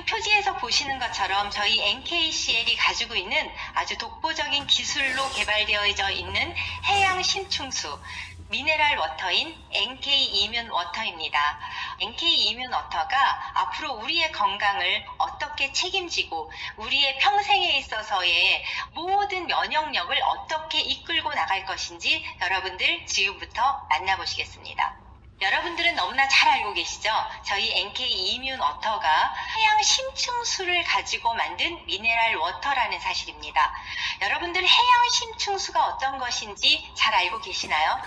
지금 표지에서 보시는 것처럼 저희 NKCL이 가지고 있는 아주 독보적인 기술로 개발되어 있는 해양 심층수 미네랄 워터인 NK 이뮨 워터입니다. NK 이뮨 워터가 앞으로 우리의 건강을 어떻게 책임지고 우리의 평생에 있어서의 모든 면역력을 어떻게 이끌고 나갈 것인지 여러분들 지금부터 만나보시겠습니다. 여러분들은 너무나 잘 알고 계시죠? 저희 NK 이뮨 워터가 해양 심층수를 가지고 만든 미네랄 워터라는 사실입니다. 여러분들 해양 심층수가 어떤 것인지 잘 알고 계시나요?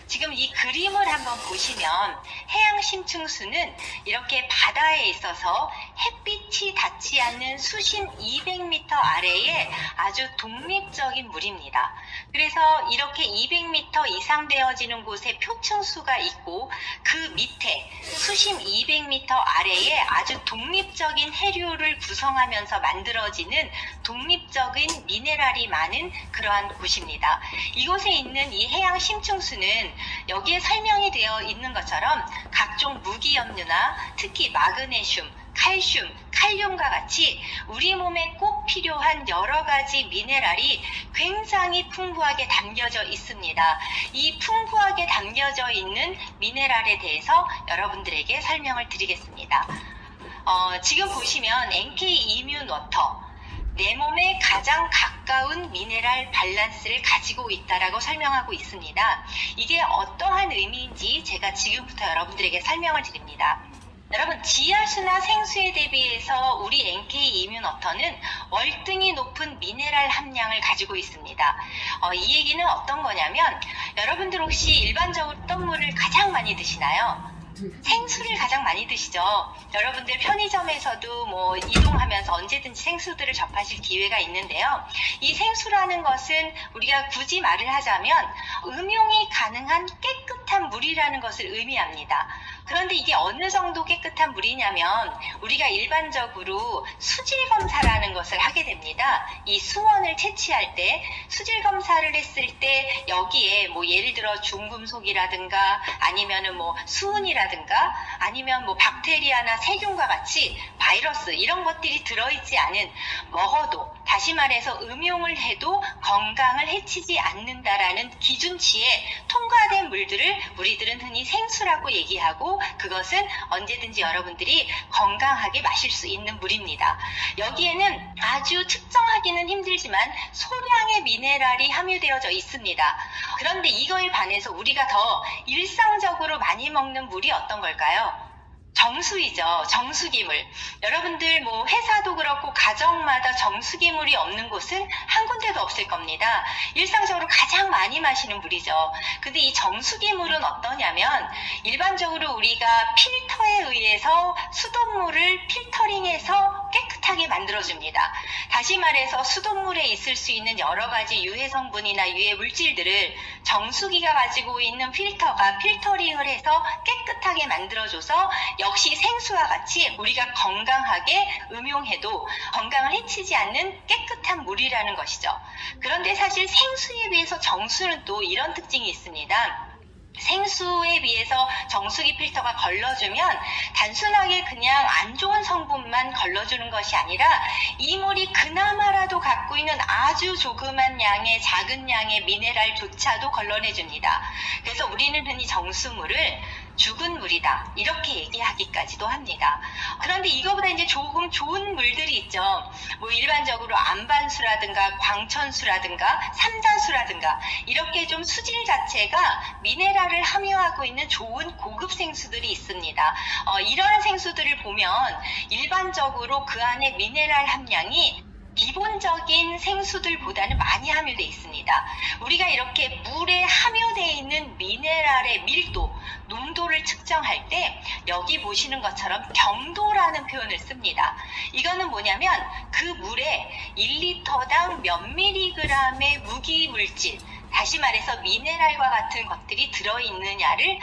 지금 이 그림을 한번 보시면 해양 심층수는 이렇게 바다에 있어서 햇빛이 닿지 않는 수심 200m 아래에 아주 독립적인 물입니다. 그래서 이렇게 200m 이상 되어지는 곳에 표층수가 있고 그 밑에 수심 200m 아래에 아주 독립적인 해류를 구성하면서 만들어지는 독립적인 미네랄이 많은 그러한 곳입니다. 이곳에 있는 이 해양 심층수는 여기에 설명이 되어 있는 것처럼 각종 무기염류나 특히 마그네슘, 칼슘, 칼륨과 같이 우리 몸에 꼭 필요한 여러 가지 미네랄이 굉장히 풍부하게 담겨져 있습니다. 이 풍부하게 담겨져 있는 미네랄에 대해서 여러분들에게 설명을 드리겠습니다. 지금 보시면 NK 이뮨 워터, 내 몸에 가장 가까운 미네랄 밸런스를 가지고 있다라고 설명하고 있습니다. 이게 어떠한 의미인지 제가 지금부터 여러분들에게 설명을 드립니다. 여러분, 지하수나 생수에 대비해서 우리 NK 이뮨 워터는 월등히 높은 미네랄 함량을 가지고 있습니다. 이 얘기는 어떤 거냐면 여러분들 혹시 일반적으로 어떤 물을 가장 많이 드시나요? 생수를 가장 많이 드시죠. 여러분들 편의점에서도 뭐 이동하면서 언제든지 생수들을 접하실 기회가 있는데요. 이 생수라는 것은 우리가 굳이 말을 하자면 음용이 가능한 깨끗한 물이라는 것을 의미합니다. 그런데 이게 어느 정도 깨끗한 물이냐면 우리가 일반적으로 수질 검사라는 것을 하게 됩니다. 이 수원을 채취할 때 수질 검사를 했을 때 여기에 뭐 예를 들어 중금속이라든가 아니면은 뭐 수은이라든가 아니면 뭐 박테리아나 세균과 같이 바이러스 이런 것들이 들어있지 않은, 먹어도 다시 말해서 음용을 해도 건강을 해치지 않는다라는 기준치에 통과된 물들을 우리들은 흔히 생수라고 얘기하고 그것은 언제든지 여러분들이 건강하게 마실 수 있는 물입니다. 여기에는 아주 측정하기는 힘들지만 소량의 미네랄이 함유되어져 있습니다. 그런데 이거에 반해서 우리가 더 일상적으로 많이 먹는 물이 어떤 걸까요? 정수이죠. 정수기물. 여러분들 뭐 회사도 그렇고 가정마다 정수기물이 없는 곳은 한 군데도 없을 겁니다. 일상적으로 가장 많이 마시는 물이죠. 근데 이 정수기물은 어떠냐면 일반적으로 우리가 필터에 의해서 수돗물을 필터링해서 깨끗하게 만들어줍니다. 다시 말해서 수돗물에 있을 수 있는 여러 가지 유해 성분이나 유해 물질들을 정수기가 가지고 있는 필터가 필터링을 해서 깨끗하게 만들어줘서 역시 생수와 같이 우리가 건강하게 음용해도 건강을 해치지 않는 깨끗한 물이라는 것이죠. 그런데 사실 생수에 비해서 정수는 또 이런 특징이 있습니다. 생수에 비해서 정수기 필터가 걸러주면 단순하게 그냥 안 좋은 성분만 걸러주는 것이 아니라 이 물이 그나마라도 갖고 있는 아주 조그만 양의 작은 양의 미네랄조차도 걸러내줍니다. 그래서 우리는 흔히 정수물을 죽은 물이다 이렇게 얘기하기까지도 합니다. 그런데 이거보다 이제 조금 좋은 물들이 있죠. 뭐 일반적으로 안반수라든가 광천수라든가 삼다수라든가 이렇게 좀 수질 자체가 미네랄을 함유하고 있는 좋은 고급 생수들이 있습니다. 이러한 생수들을 보면 일반적으로 그 안에 미네랄 함량이 기본적인 생수들보다는 많이 함유되어 있습니다. 우리가 이렇게 물에 함유되어 있는 미네랄의 밀도, 농도를 측정할 때 여기 보시는 것처럼 경도라는 표현을 씁니다. 이거는 뭐냐면 그 물에 1리터당 몇 미리그램의 무기물질, 다시 말해서 미네랄과 같은 것들이 들어있느냐를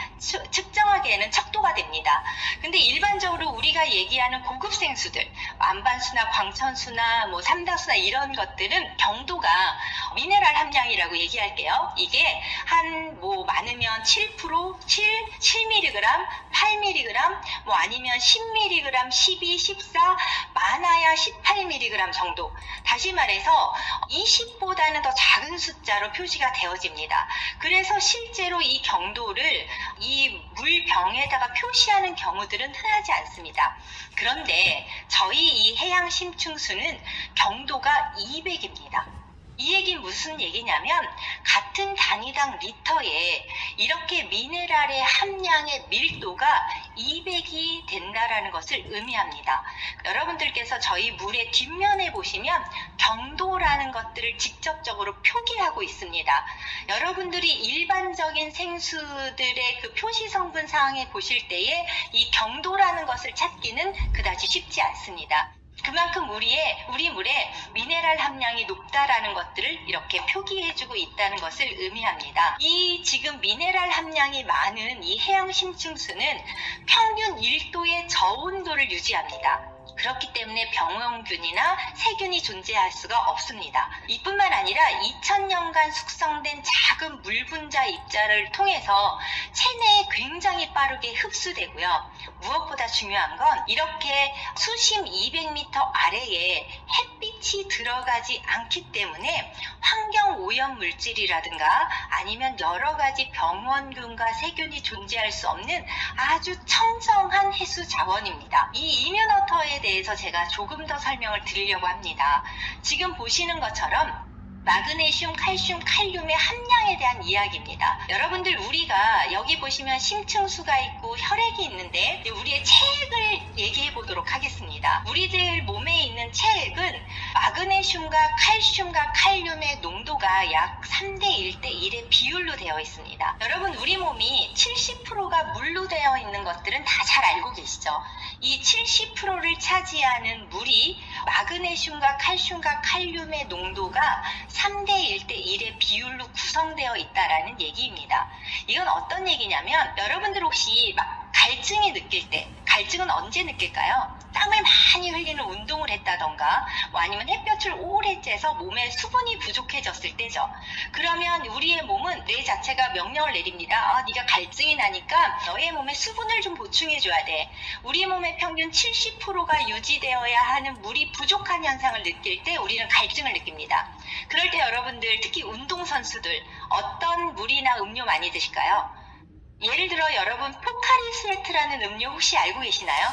측정하기에는 척도가 됩니다. 근데 일반적으로 우리가 얘기하는 고급 생수들, 안반수나 광천수나 뭐 삼다수나 이런 것들은 경도가 미네랄 함량이라고 얘기할게요. 이게 한 뭐 많으면 7%, 7mg, 8mg, 뭐 아니면 10mg, 12, 14, 많아야 18mg 정도. 다시 말해서 20보다는 더 작은 숫자로 표시가 되어집니다. 그래서 실제로 이 경도를 이 물병에다가 표시하는 경우들은 흔하지 않습니다. 그런데 저희 이 해양 심층수는 경도가 200입니다. 이 얘기는 무슨 얘기냐면 같은 단위당 리터에 이렇게 미네랄의 함량의 밀도가 200이 된다라는 것을 의미합니다. 여러분들께서 저희 물의 뒷면에 보시면 경도라는 것들을 직접적으로 표기하고 있습니다. 여러분들이 일반적인 생수들의 그 표시 성분 사항에 보실 때에 이 경도라는 것을 찾기는 그다지 쉽지 않습니다. 그만큼 우리 물에 미네랄 함량이 높다라는 것들을 이렇게 표기해주고 있다는 것을 의미합니다. 이 지금 미네랄 함량이 많은 이 해양 심층수는 평균 1도의 저온도를 유지합니다. 그렇기 때문에 병원균이나 세균이 존재할 수가 없습니다. 이뿐만 아니라 2000년간 숙성된 작은 물 분자 입자를 통해서 체내에 굉장히 빠르게 흡수되고요. 무엇보다 중요한 건 이렇게 수심 200m 아래에 햇빛이 들어가지 않기 때문에 환경 오염 물질이라든가 아니면 여러 가지 병원균과 세균이 존재할 수 없는 아주 청정한 해수 자원입니다. 이 이뮤너터에 대해서 제가 조금 더 설명을 드리려고 합니다. 지금 보시는 것처럼 마그네슘, 칼슘, 칼륨의 함량에 대한 이야기입니다. 여러분들 우리가 여기 보시면 심층수가 있고 혈액이 있는데 우리의 체액을 얘기해 보도록 하겠습니다. 우리들 몸에 있는 체액은 마그네슘과 칼슘과 칼륨의 농도가 약 3대 1대 1의 비율로 되어 있습니다. 여러분 우리 몸이 70%가 물로 되어 있는 것들은 다 잘 알고 계시죠? 이 70%를 차지하는 물이 마그네슘과 칼슘과 칼륨의 농도가 3대 1대 1의 비율로 구성되어 있다라는 얘기입니다. 이건 어떤 얘기냐면 여러분들 혹시 막 갈증이 느낄 때, 갈증은 언제 느낄까요? 땀을 많이 흘리는 운동을 했다던가 아니면 햇볕을 오래 쬐서 몸에 수분이 부족해졌을 때죠. 그러면 우리의 몸은 뇌 자체가 명령을 내립니다. 네가 갈증이 나니까 너의 몸에 수분을 좀 보충해줘야 돼. 우리 몸의 평균 70%가 유지되어야 하는 물이 부족한 현상을 느낄 때 우리는 갈증을 느낍니다. 그럴 때 여러분들 특히 운동선수들 어떤 물이나 음료 많이 드실까요? 예를 들어 여러분 포카리 스웨트라는 음료 혹시 알고 계시나요?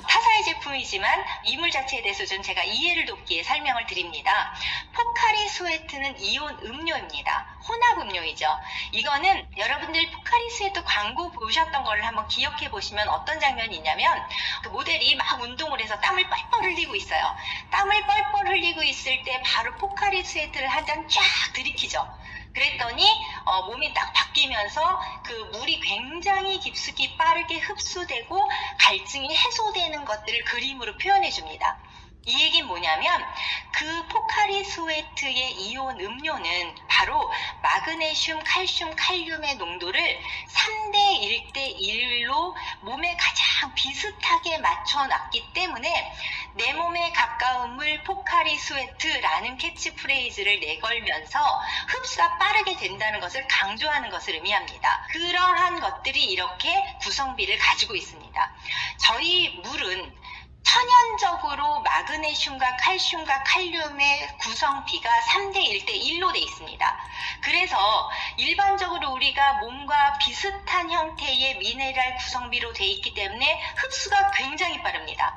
타사의 제품이지만 이 물 자체에 대해서 좀 제가 이해를 돕기에 설명을 드립니다. 포카리 스웨트는 이온 음료입니다. 혼합 음료이죠. 이거는 여러분들 포카리 스웨트 광고 보셨던 거를 한번 기억해 보시면 어떤 장면이 있냐면 그 모델이 막 운동을 해서 땀을 뻘뻘 흘리고 있어요. 땀을 뻘뻘 흘리고 있을 때 바로 포카리 스웨트를 한 잔 쫙 들이키죠. 그랬더니 몸이 딱 바뀌면서 그 물이 굉장히 깊숙이 빠르게 흡수되고 갈증이 해소되는 것들을 그림으로 표현해 줍니다. 이 얘기는 뭐냐면 그 포카리 스웨트의 이온 음료는 바로 마그네슘, 칼슘, 칼륨의 농도를 3대 1대 1로 몸에 가장 비슷하게 맞춰놨기 때문에 내 몸에 가까운 물 포카리 스웨트라는 캐치프레이즈를 내걸면서 흡수가 빠르게 된다는 것을 강조하는 것을 의미합니다. 그러한 것들이 이렇게 구성비를 가지고 있습니다. 저희 물은 천연적으로 마그네슘과 칼슘과 칼륨의 구성비가 3대 1대 1로 돼 있습니다. 그래서 일반적으로 우리가 몸과 비슷한 형태의 미네랄 구성비로 돼 있기 때문에 흡수가 굉장히 빠릅니다.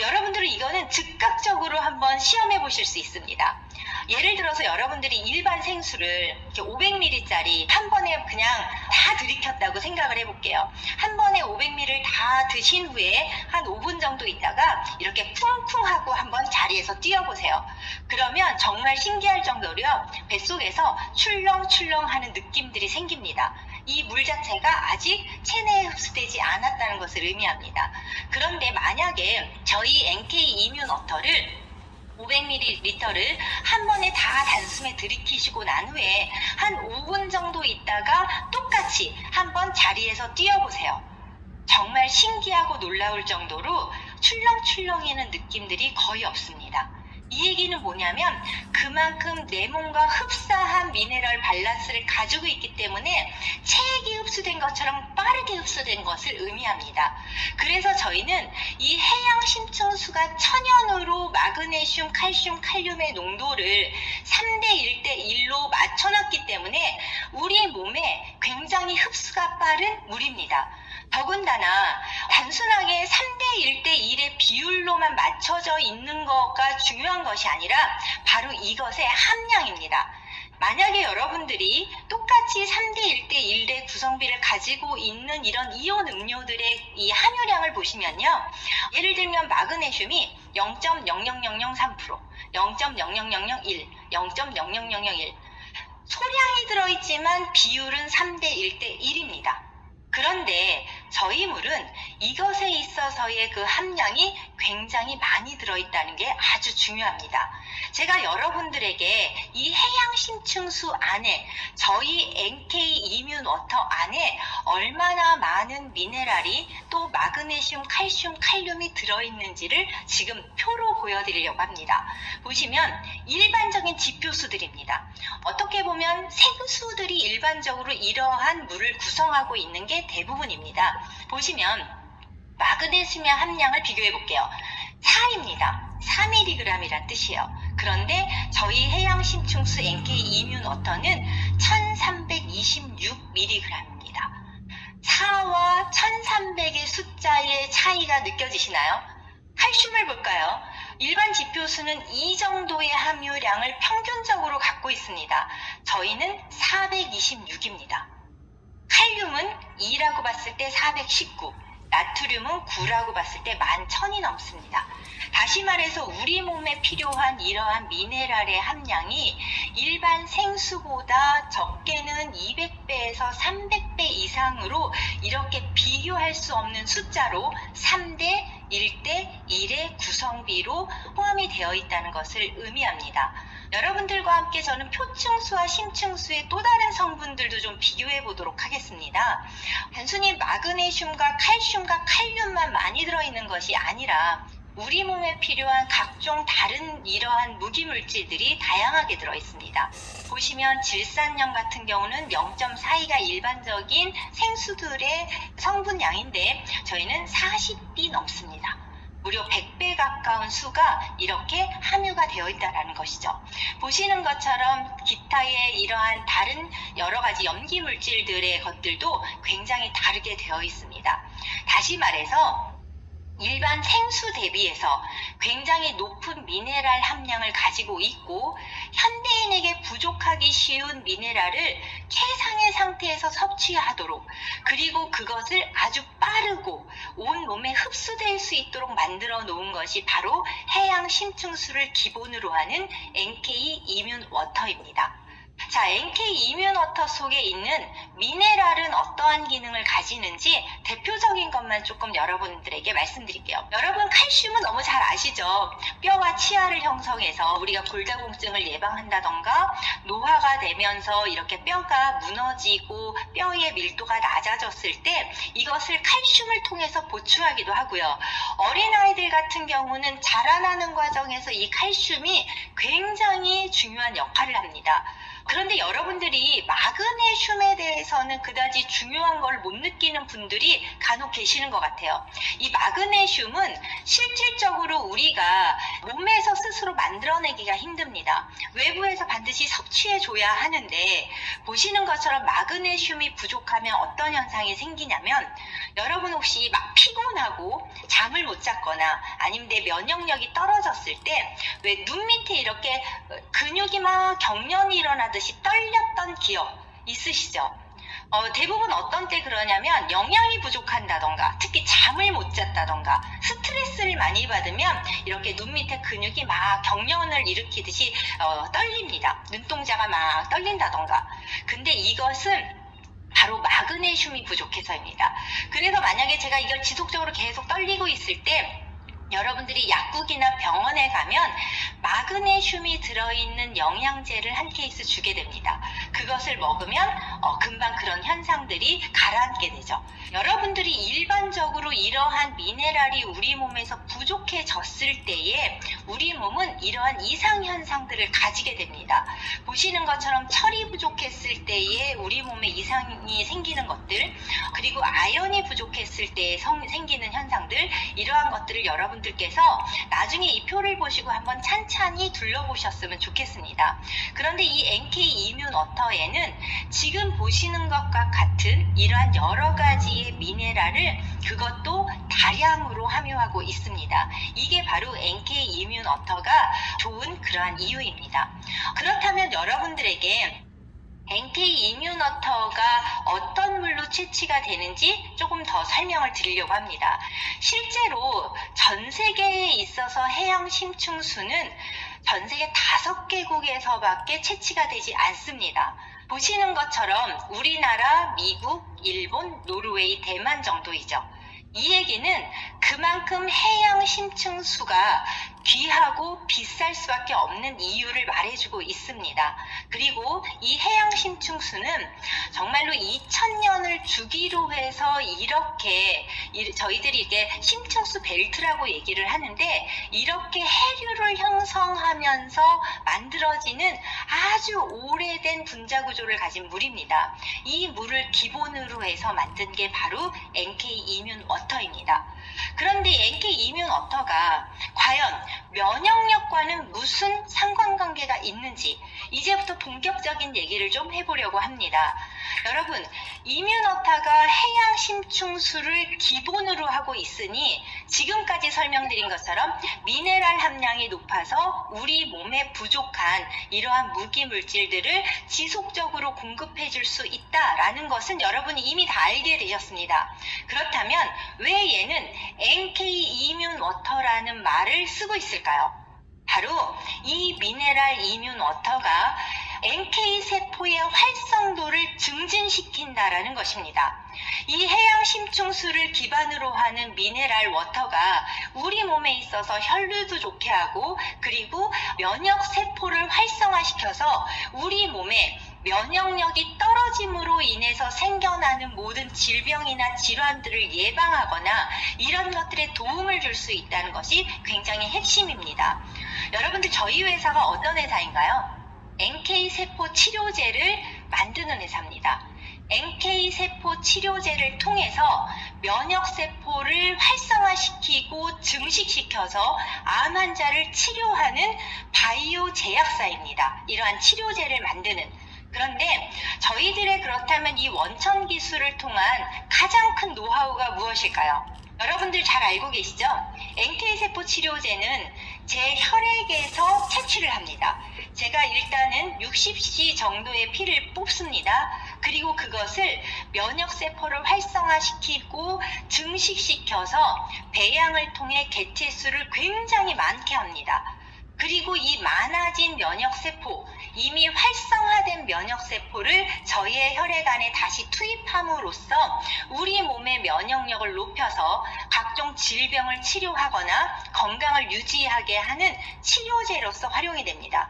여러분들은 이거는 즉각적으로 한번 시험해 보실 수 있습니다. 예를 들어서 여러분들이 일반 생수를 500ml짜리 한 번에 그냥 다 들이켰다고 생각을 해볼게요. 한 번에 500ml를 다 드신 후에 한 5분 정도 있다가 이렇게 쿵쿵 하고 한번 자리에서 뛰어보세요. 그러면 정말 신기할 정도로요. 뱃속에서 출렁출렁 하는 느낌들이 생깁니다. 이 물 자체가 아직 체내에 흡수되지 않았다는 것을 의미합니다. 그런데 만약에 저희 NK 이뮤너터를 500ml를 한 번에 다 단숨에 들이키시고 난 후에 한 5분 정도 있다가 똑같이 한번 자리에서 뛰어보세요. 정말 신기하고 놀라울 정도로 출렁출렁이는 느낌들이 거의 없습니다. 이 얘기는 뭐냐면 그만큼 내 몸과 흡사한 미네랄 밸런스를 가지고 있기 때문에 체액이 흡수된 것처럼 빠르게 흡수된 것을 의미합니다. 그래서 저희는 이 해양 심층수가 천연으로 마그네슘, 칼슘, 칼륨의 농도를 3대 1대 1로 맞춰놨기 때문에 우리 몸에 굉장히 흡수가 빠른 물입니다. 더군다나 단순하게 3대 1대 1의 비율로만 맞춰져 있는 것가 중요한 것이 아니라 바로 이것의 함량입니다. 만약에 여러분들이 똑같이 3대 1대 1의 구성비를 가지고 있는 이런 이온 음료들의 이 함유량을 보시면요. 예를 들면 마그네슘이 0.00003%, 0.00001, 0.00001 소량이 들어있지만 비율은 3대 1대 1입니다. 그런데 저희 물은 이것에 있어서의 그 함량이 굉장히 많이 들어있다는 게 아주 중요합니다. 제가 여러분들에게 이 해양 심층수 안에 저희 NK 이뮨 워터 안에 얼마나 많은 미네랄이 또 마그네슘, 칼슘, 칼륨이 들어있는지를 지금 표로 보여드리려고 합니다. 보시면 일반적인 지표수들입니다. 어떻게 보면 생수들이 일반적으로 이러한 물을 구성하고 있는 게 대부분입니다. 보시면 마그네슘의 함량을 비교해 볼게요. 4입니다. 4mg이란 뜻이에요. 그런데 저희 해양 심층수 NK 이뮨 워터는 1326mg입니다. 4와 1300의 숫자의 차이가 느껴지시나요? 칼슘을 볼까요? 일반 지표수는 이 정도의 함유량을 평균적으로 갖고 있습니다. 저희는 426입니다. 칼륨은 2라고 봤을 때 419, 나트륨은 9라고 봤을 때 11,000이 넘습니다. 다시 말해서 우리 몸에 필요한 이러한 미네랄의 함량이 일반 생수보다 적게는 200배에서 300배 이상으로 이렇게 비교할 수 없는 숫자로 3대 1대 1의 구성비로 포함이 되어 있다는 것을 의미합니다. 여러분들과 함께 저는 표층수와 심층수의 또 다른 성분들도 좀 비교해 보도록 하겠습니다. 단순히 마그네슘과 칼슘과 칼륨만 많이 들어있는 것이 아니라 우리 몸에 필요한 각종 다른 이러한 무기물질들이 다양하게 들어있습니다. 보시면 질산염 같은 경우는 0.42가 일반적인 생수들의 성분량인데 저희는 40B 넘습니다. 무려 100배 가까운 수가 이렇게 함유가 되어 있다는 것이죠. 보시는 것처럼 기타의 이러한 다른 여러 가지 염기 물질들의 것들도 굉장히 다르게 되어 있습니다. 다시 말해서 일반 생수 대비해서 굉장히 높은 미네랄 함량을 가지고 있고 현대인에게 부족하기 쉬운 미네랄을 최상의 상태에서 섭취하도록 그리고 그것을 아주 빠르고 온 몸에 흡수될 수 있도록 만들어 놓은 것이 바로 해양 심층수를 기본으로 하는 NK 이뮨 워터입니다. 자, NK 이뮨 워터 속에 있는 미네랄은 어떠한 기능을 가지는지 대표적인 것만 조금 여러분들에게 말씀드릴게요. 여러분 칼슘은 너무 잘 아시죠? 뼈와 치아를 형성해서 우리가 골다공증을 예방한다던가 노화가 되면서 이렇게 뼈가 무너지고 뼈의 밀도가 낮아졌을 때 이것을 칼슘을 통해서 보충하기도 하고요. 어린아이들 같은 경우는 자라나는 과정에서 이 칼슘이 굉장히 중요한 역할을 합니다. 그런데 여러분들이 마그네슘에 대해서는 그다지 중요한 걸 못 느끼는 분들이 간혹 계시는 것 같아요. 이 마그네슘은 실질적으로 우리가 몸에서 스스로 만들어내기가 힘듭니다. 외부에서 반드시 섭취해줘야 하는데 보시는 것처럼 마그네슘이 부족하면 어떤 현상이 생기냐면 여러분 혹시 막 피곤하고 잠을 못 잤거나 아니면 내 면역력이 떨어졌을 때 왜 눈 밑에 이렇게 근육이 막 경련이 일어나듯이 떨렸던 기억 있으시죠? 대부분 어떤 때 그러냐면 영양이 부족한다던가 특히 잠을 못 잤다던가 스트레스를 많이 받으면 이렇게 눈 밑에 근육이 막 경련을 일으키듯이 떨립니다. 눈동자가 막 떨린다던가. 근데 이것은 바로 마그네슘이 부족해서입니다. 그래서 만약에 제가 이걸 지속적으로 계속 떨리고 있을 때 여러분들이 약국이나 병원에 가면 마그네슘이 들어있는 영양제를 한 케이스 주게 됩니다. 그것을 먹으면 금방 그런 현상들이 가라앉게 되죠. 여러분들이 일반적으로 이러한 미네랄이 우리 몸에서 부족해졌을 때에 우리 몸은 이러한 이상 현상들을 가지게 됩니다. 보시는 것처럼 철이 부족했을 때에 우리 몸에 이상이 생기는 것들, 그리고 아연이 부족했을 때에 생기는 현상들, 이러한 것들을 여러분들께서 나중에 이 표를 보시고 한번 찬찬히 둘러보셨으면 좋겠습니다. 그런데 이 NK 이뮨 워터에는 지금 보시는 것과 같은 이러한 여러 가지의 미네랄을 그것도 다량으로 함유하고 있습니다. 이게 바로 NK 이뮨 워터가 좋은 그러한 이유입니다. 그렇다면 여러분들에게 NK 이뮨 워터가 어떤 물로 채취가 되는지 조금 더 설명을 드리려고 합니다. 실제로 전 세계에 있어서 해양 심층수는 전 세계 5개국에서밖에 채취가 되지 않습니다. 보시는 것처럼 우리나라, 미국, 일본, 노르웨이, 대만 정도이죠. 이 얘기는 그만큼 해양 심층수가 귀하고 비쌀 수밖에 없는 이유를 말해주고 있습니다. 그리고 이 해양 심층수는 정말로 2000년을 주기로 해서 이렇게 저희들이 이게 심층수 벨트라고 얘기를 하는데, 이렇게 해류를 형성하면서 만들어지는 아주 오래된 분자 구조를 가진 물입니다. 이 물을 기본으로 해서 만든 게 바로 NK 이뮨 워터입니다. 그런데 NK 이뮨 워터가 과연 면역력과는 무슨 상관관계가 있는지 이제부터 본격적인 얘기를 좀 해보려고 합니다. 여러분, 이뮨 워터가 해양 심층수를 기본으로 하고 있으니 지금까지 설명드린 것처럼 미네랄 함량이 높아서 우리 몸에 부족한 이러한 무기 물질들을 지속적으로 공급해 줄 수 있다라는 것은 여러분이 이미 다 알게 되셨습니다. 그렇다면 왜 얘는 NK 이뮨 워터라는 말을 쓰고 있을까요? 바로 이 미네랄 이뮨 워터가 NK 세포의 활성도를 증진시킨다라는 것입니다. 이 해양 심층수를 기반으로 하는 미네랄 워터가 우리 몸에 있어서 혈류도 좋게 하고, 그리고 면역 세포를 활성화시켜서 우리 몸에 면역력이 떨어짐으로 인해서 생겨나는 모든 질병이나 질환들을 예방하거나 이런 것들에 도움을 줄 수 있다는 것이 굉장히 핵심입니다. 여러분들, 저희 회사가 어떤 회사인가요? NK세포 치료제를 만드는 회사입니다. NK세포 치료제를 통해서 면역세포를 활성화시키고 증식시켜서 암 환자를 치료하는 바이오 제약사입니다. 이러한 치료제를 만드는. 그런데 저희들의 그렇다면 이 원천 기술을 통한 가장 큰 노하우가 무엇일까요? 여러분들 잘 알고 계시죠? NK세포 치료제는 제 혈액에서 채취를 합니다. 제가 일단은 60cc 정도의 피를 뽑습니다. 그리고 그것을 면역세포를 활성화시키고 증식시켜서 배양을 통해 개체수를 굉장히 많게 합니다. 그리고 이 많아진 면역세포, 이미 활성화된 면역세포를 저희의 혈액 안에 다시 투입함으로써 우리 몸의 면역력을 높여서 각종 질병을 치료하거나 건강을 유지하게 하는 치료제로서 활용이 됩니다.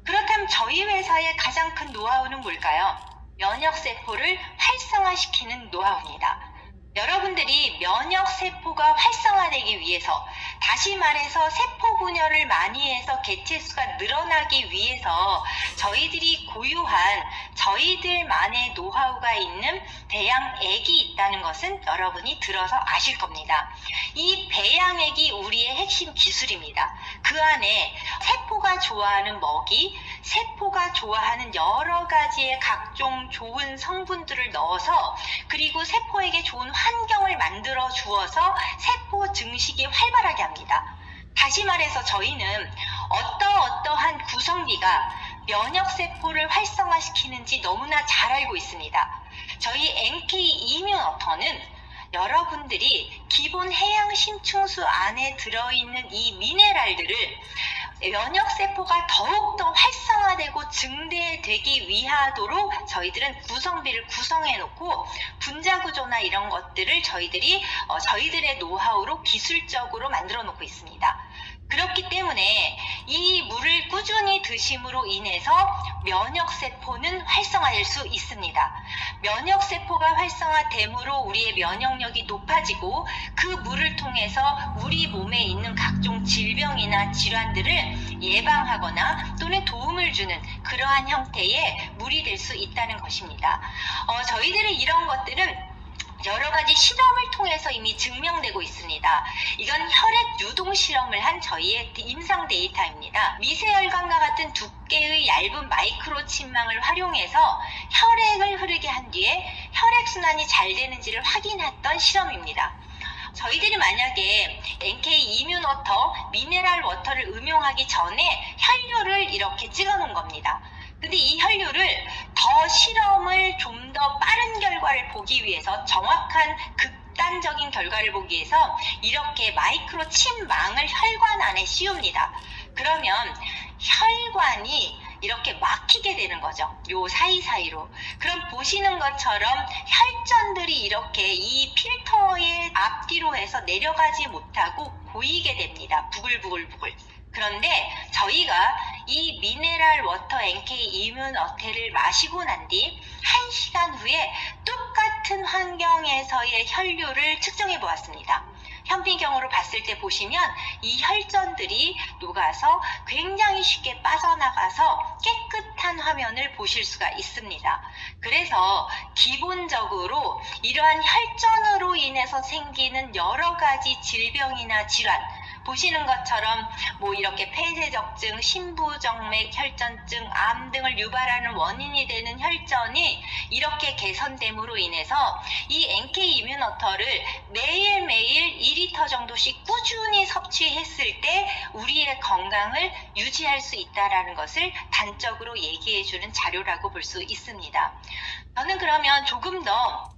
그렇다면 저희 회사의 가장 큰 노하우는 뭘까요? 면역세포를 활성화시키는 노하우입니다. 여러분들이 면역세포가 활성화되기 위해서, 다시 말해서 세포 분열을 많이 해서 개체수가 늘어나기 위해서 저희들이 고유한 저희들만의 노하우가 있는 배양액이 있다는 것은 여러분이 들어서 아실 겁니다. 이 배양액이 우리의 핵심 기술입니다. 그 안에 세포가 좋아하는 먹이, 세포가 좋아하는 여러 가지의 각종 좋은 성분들을 넣어서, 그리고 세포에게 좋은 환경을 만들어 주어서 세포 증식이 활발하게 합니다. 다시 말해서 저희는 어떠한 구성비가 면역세포를 활성화시키는지 너무나 잘 알고 있습니다. 저희 NK 이뮨 워터는 여러분들이 기본 해양 심층수 안에 들어있는 이 미네랄들을 면역세포가 더욱더 활성화되고 증대되기 위하도록 저희들은 구성비를 구성해 놓고 분자구조나 이런 것들을 저희들의 노하우로 기술적으로 만들어 놓고 있습니다. 그렇기 때문에 이 물을 꾸준히 드심으로 인해서 면역세포는 활성화될 수 있습니다. 면역세포가 활성화됨으로 우리의 면역력이 높아지고 그 물을 통해서 우리 몸에 있는 각종 질병이나 질환들을 예방하거나 또는 도움을 주는 그러한 형태의 물이 될 수 있다는 것입니다. 저희들의 이런 것들은 여러 가지 실험을 통해서 이미 증명되고 있습니다. 이건 혈액 유동 실험을 한 저희의 임상 데이터입니다. 미세혈관과 같은 두께의 얇은 마이크로침망을 활용해서 혈액을 흐르게 한 뒤에 혈액순환이 잘 되는지를 확인했던 실험입니다. 저희들이 만약에 NK 이뮨 워터, 미네랄 워터를 음용하기 전에 혈류를 이렇게 찍어 놓은 겁니다. 근데 이 혈류를 더 실험을 좀 더 빠른 결과를 보기 위해서, 정확한 극단적인 결과를 보기 위해서 이렇게 마이크로 침망을 혈관 안에 씌웁니다. 그러면 혈관이 이렇게 막히게 되는 거죠. 요 사이사이로. 그럼 보시는 것처럼 혈전들이 이렇게 이 필터의 앞뒤로 해서 내려가지 못하고 고이게 됩니다. 부글부글부글. 그런데 저희가 이 미네랄 워터 NK 이뮨 워터를 마시고 난 뒤 1시간 후에 똑같은 환경에서의 혈류를 측정해 보았습니다. 현미경으로 봤을 때 보시면 이 혈전들이 녹아서 굉장히 쉽게 빠져나가서 깨끗한 화면을 보실 수가 있습니다. 그래서 기본적으로 이러한 혈전으로 인해서 생기는 여러 가지 질병이나 질환, 보시는 것처럼 뭐 이렇게 폐쇄적증, 심부정맥 혈전증, 암 등을 유발하는 원인이 되는 혈전이 이렇게 개선됨으로 인해서 이 NK 이뮨 워터를 매일매일 2리터 정도씩 꾸준히 섭취했을 때 우리의 건강을 유지할 수 있다는 것을 단적으로 얘기해주는 자료라고 볼 수 있습니다. 저는 그러면 조금 더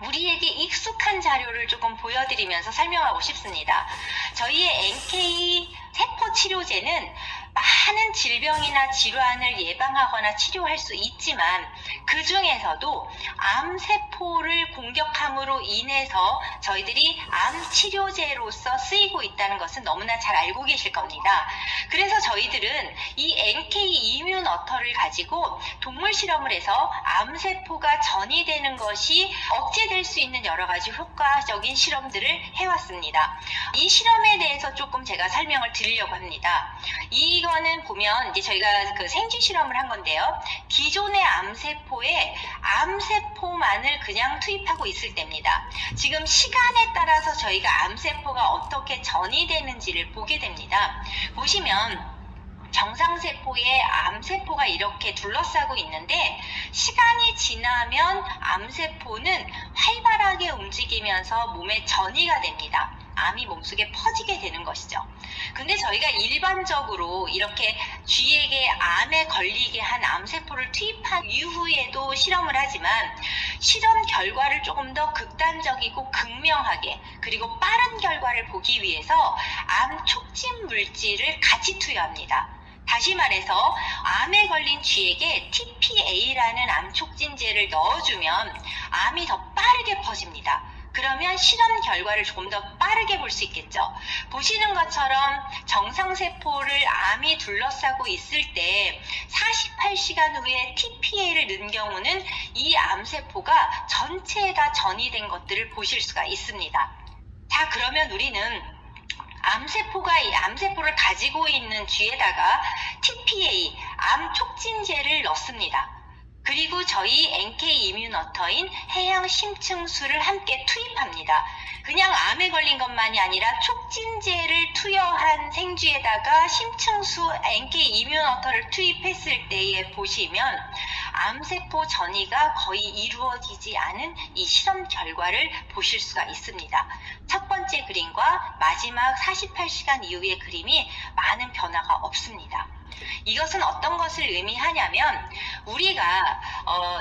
우리에게 익숙한 자료를 조금 보여드리면서 설명하고 싶습니다. 저희의 NK 세포 치료제는 많은 질병이나 질환을 예방하거나 치료할 수 있지만 그 중에서도 암세포를 공격함으로 인해서 저희들이 암 치료제로서 쓰이고 있다는 것은 너무나 잘 알고 계실 겁니다. 그래서 저희들은 이 NK 이뮨 워터를 가지고 동물 실험을 해서 암세포가 전이되는 것이 억제될 수 있는 여러 가지 효과적인 실험들을 해왔습니다. 이 실험에 대해서 조금 제가 설명을 드리려고 합니다. 이거는 보면 이제 저희가 그 생쥐 실험을 한 건데요. 기존의 암세포에 암세포만을 그냥 투입하고 있을 때입니다. 지금 시간에 따라서 저희가 암세포가 어떻게 전이되는지를 보게 됩니다. 보시면 정상세포에 암세포가 이렇게 둘러싸고 있는데 시간이 지나면 암세포는 활발하게 움직이면서 몸에 전이가 됩니다. 암이 몸속에 퍼지게 되는 것이죠. 근데 저희가 일반적으로 이렇게 쥐에게 암에 걸리게 한 암세포를 투입한 이후에도 실험을 하지만 실험 결과를 조금 더 극단적이고 극명하게 그리고 빠른 결과를 보기 위해서 암 촉진 물질을 같이 투여합니다. 다시 말해서 암에 걸린 쥐에게 TPA라는 암 촉진제를 넣어주면 암이 더 빠르게 퍼집니다. 그러면 실험 결과를 조금 더 빠르게 볼 수 있겠죠. 보시는 것처럼 정상세포를 암이 둘러싸고 있을 때 48시간 후에 TPA를 넣은 경우는 이 암세포가 전체에 다 전이된 것들을 보실 수가 있습니다. 자, 그러면 우리는 암세포를 가지고 있는 쥐에다가 TPA, 암 촉진제를 넣습니다. 그리고 저희 NK 이뮨 워터인 해양 심층수를 함께 투입합니다. 그냥 암에 걸린 것만이 아니라 촉진제를 투여한 생쥐에다가 심층수 NK 이뮨 워터를 투입했을 때에 보시면 암세포 전이가 거의 이루어지지 않은 이 실험 결과를 보실 수가 있습니다. 첫 번째 그림과 마지막 48시간 이후의 그림이 많은 변화가 없습니다. 이것은 어떤 것을 의미하냐면 우리가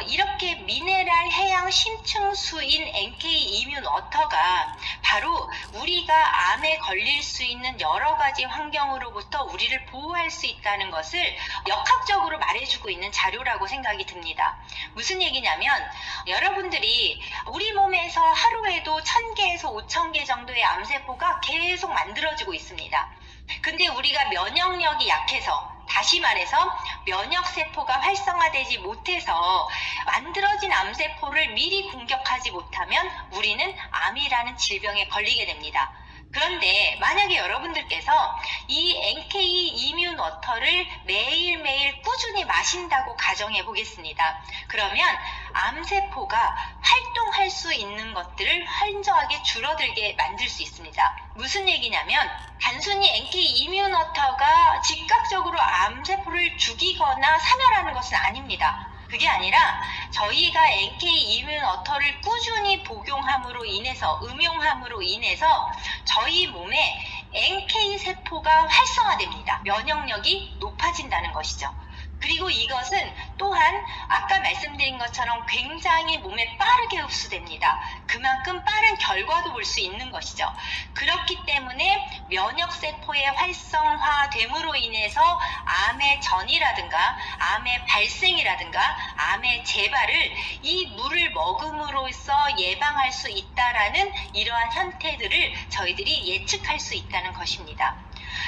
이렇게 미네랄 해양 심층수인 NK 이뮨 워터가 바로 우리가 암에 걸릴 수 있는 여러 가지 환경으로부터 우리를 보호할 수 있다는 것을 역학적으로 말해주고 있는 자료라고 생각이 듭니다. 무슨 얘기냐면 여러분들이 우리 몸에서 하루에도 1000개에서 5000개 정도의 암세포가 계속 만들어지고 있습니다. 근데 우리가 면역력이 약해서, 다시 말해서 면역세포가 활성화되지 못해서 만들어진 암세포를 미리 공격하지 못하면 우리는 암이라는 질병에 걸리게 됩니다. 그런데 만약에 여러분들께서 이 NK 이뮨 워터를 매일매일 꾸준히 마신다고 가정해 보겠습니다. 그러면 암세포가 활동할 수 있는 것들을 현저하게 줄어들게 만들 수 있습니다. 무슨 얘기냐면 단순히 NK 이뮨 워터가 즉각적으로 암세포를 죽이거나 사멸하는 것은 아닙니다. 그게 아니라 저희가 NK 이뮨 워터를 꾸준히 복용함으로 인해서, 음용함으로 인해서 저희 몸에 NK 세포가 활성화됩니다. 면역력이 높아진다는 것이죠. 그리고 이것은 또한 아까 말씀드린 것처럼 굉장히 몸에 빠르게 흡수됩니다. 그만큼 빠른 결과도 볼 수 있는 것이죠. 그렇기 때문에 면역세포의 활성화됨으로 인해서 암의 전이라든가 암의 발생이라든가 암의 재발을 이 물을 먹음으로써 예방할 수 있다라는 이러한 현태들을 저희들이 예측할 수 있다는 것입니다.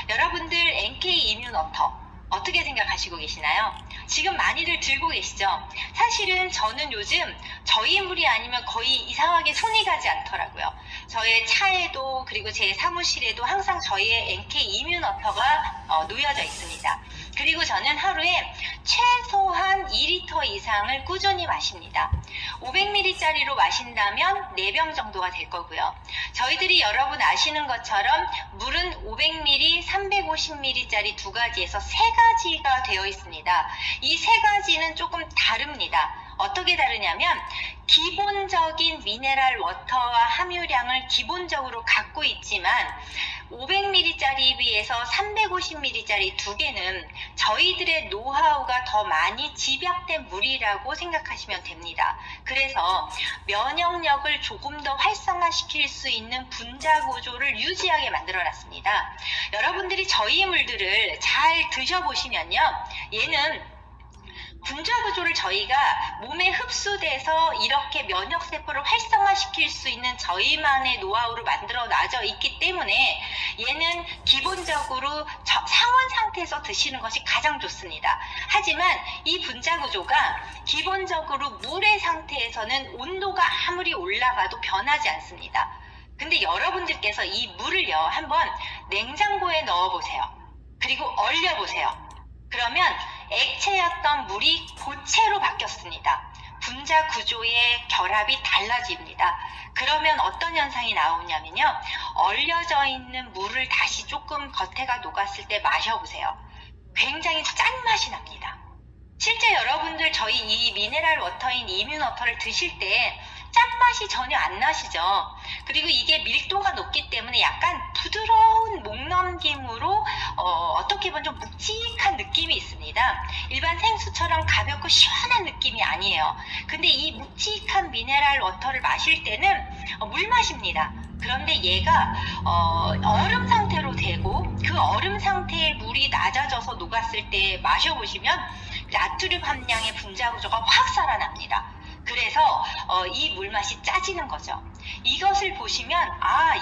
여러분들 NK 이뮨 워터 어떻게 생각하시고 계시나요? 지금 많이들 들고 계시죠? 사실은 저는 요즘 저희 물이 아니면 거의 이상하게 손이 가지 않더라고요. 저의 차에도 그리고 제 사무실에도 항상 저희의 NK 이뮨 워터가 놓여져 있습니다. 그리고 저는 하루에 최소한 2리터 이상을 꾸준히 마십니다. 500ml짜리로 마신다면 4병 정도가 될 거고요. 저희들이 여러분 아시는 것처럼 물은 500ml, 350ml짜리 두 가지에서 세 가지가 되어 있습니다. 이 세 가지는 조금 다릅니다. 어떻게 다르냐면 기본적인 미네랄 워터와 함유량을 기본적으로 갖고 있지만 500ml짜리에 비해서 350ml짜리 두 개는 저희들의 노하우가 더 많이 집약된 물이라고 생각하시면 됩니다. 그래서 면역력을 조금 더 활성화시킬 수 있는 분자 구조를 유지하게 만들어 놨습니다. 여러분들이 저희 물들을 잘 드셔보시면요, 얘는 분자 구조를 저희가 몸에 흡수돼서 이렇게 면역세포를 활성화시킬 수 있는 저희만의 노하우로 만들어 놔져 있기 때문에 얘는 기본적으로 상온 상태에서 드시는 것이 가장 좋습니다. 하지만 이 분자 구조가 기본적으로 물의 상태에서는 온도가 아무리 올라가도 변하지 않습니다. 근데 여러분들께서 이 물을요, 한번 냉장고에 넣어보세요. 그리고 얼려보세요. 그러면 액체였던 물이 고체로 바뀌었습니다. 분자 구조의 결합이 달라집니다. 그러면 어떤 현상이 나오냐면요, 얼려져 있는 물을 다시 조금 겉에가 녹았을 때 마셔보세요. 굉장히 짠맛이 납니다. 실제 여러분들 저희 이 미네랄 워터인 이뮨 워터를 드실 때 짠맛이 전혀 안 나시죠? 그리고 이게 밀도가 높기 때문에 약간 부드러운 목넘김으로 어떻게 보면 좀 묵직한 느낌이 있습니다. 일반 생수처럼 가볍고 시원한 느낌이 아니에요. 근데 이 묵직한 미네랄 워터를 마실 때는 물맛입니다. 그런데 얘가 얼음 상태로 되고 그 얼음 상태의 물이 낮아져서 녹았을 때 마셔보시면 나트륨 함량의 분자 구조가 확 살아납니다. 그래서 이 물맛이 짜지는 거죠. 이것을 보시면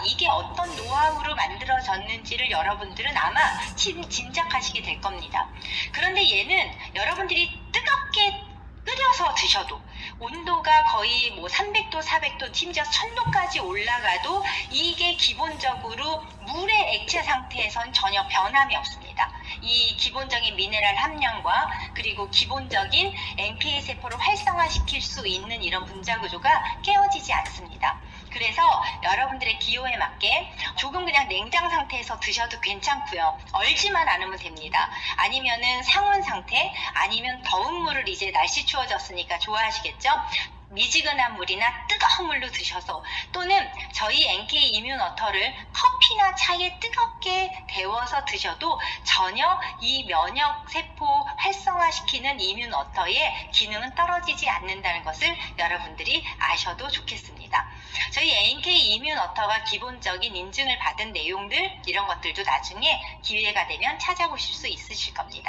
이게 어떤 노하우로 만들어졌는지를 여러분들은 아마 짐작하시게 될 겁니다. 그런데 얘는 여러분들이 뜨겁게 끓여서 드셔도 온도가 거의 300도, 400도, 심지어 1000도까지 올라가도 이게 기본적으로 물의 액체 상태에선 전혀 변함이 없습니다. 이 기본적인 미네랄 함량과 그리고 기본적인 NK 세포를 활성화시킬 수 있는 이런 분자 구조가 깨어지지 않습니다. 그래서 여러분들의 기호에 맞게 조금 그냥 냉장 상태에서 드셔도 괜찮고요. 얼지만 않으면 됩니다. 아니면은 상온 상태, 아니면 더운 물을 이제 날씨 추워졌으니까 좋아하시겠죠? 미지근한 물이나 뜨거운 물로 드셔서, 또는 저희 NK 이뮨 워터를 커피나 차에 뜨겁게 데워서 드셔도 전혀 이 면역세포 활성화시키는 이뮨 워터의 기능은 떨어지지 않는다는 것을 여러분들이 아셔도 좋겠습니다. 저희 NK 이뮨 워터가 기본적인 인증을 받은 내용들, 이런 것들도 나중에 기회가 되면 찾아보실 수 있으실 겁니다.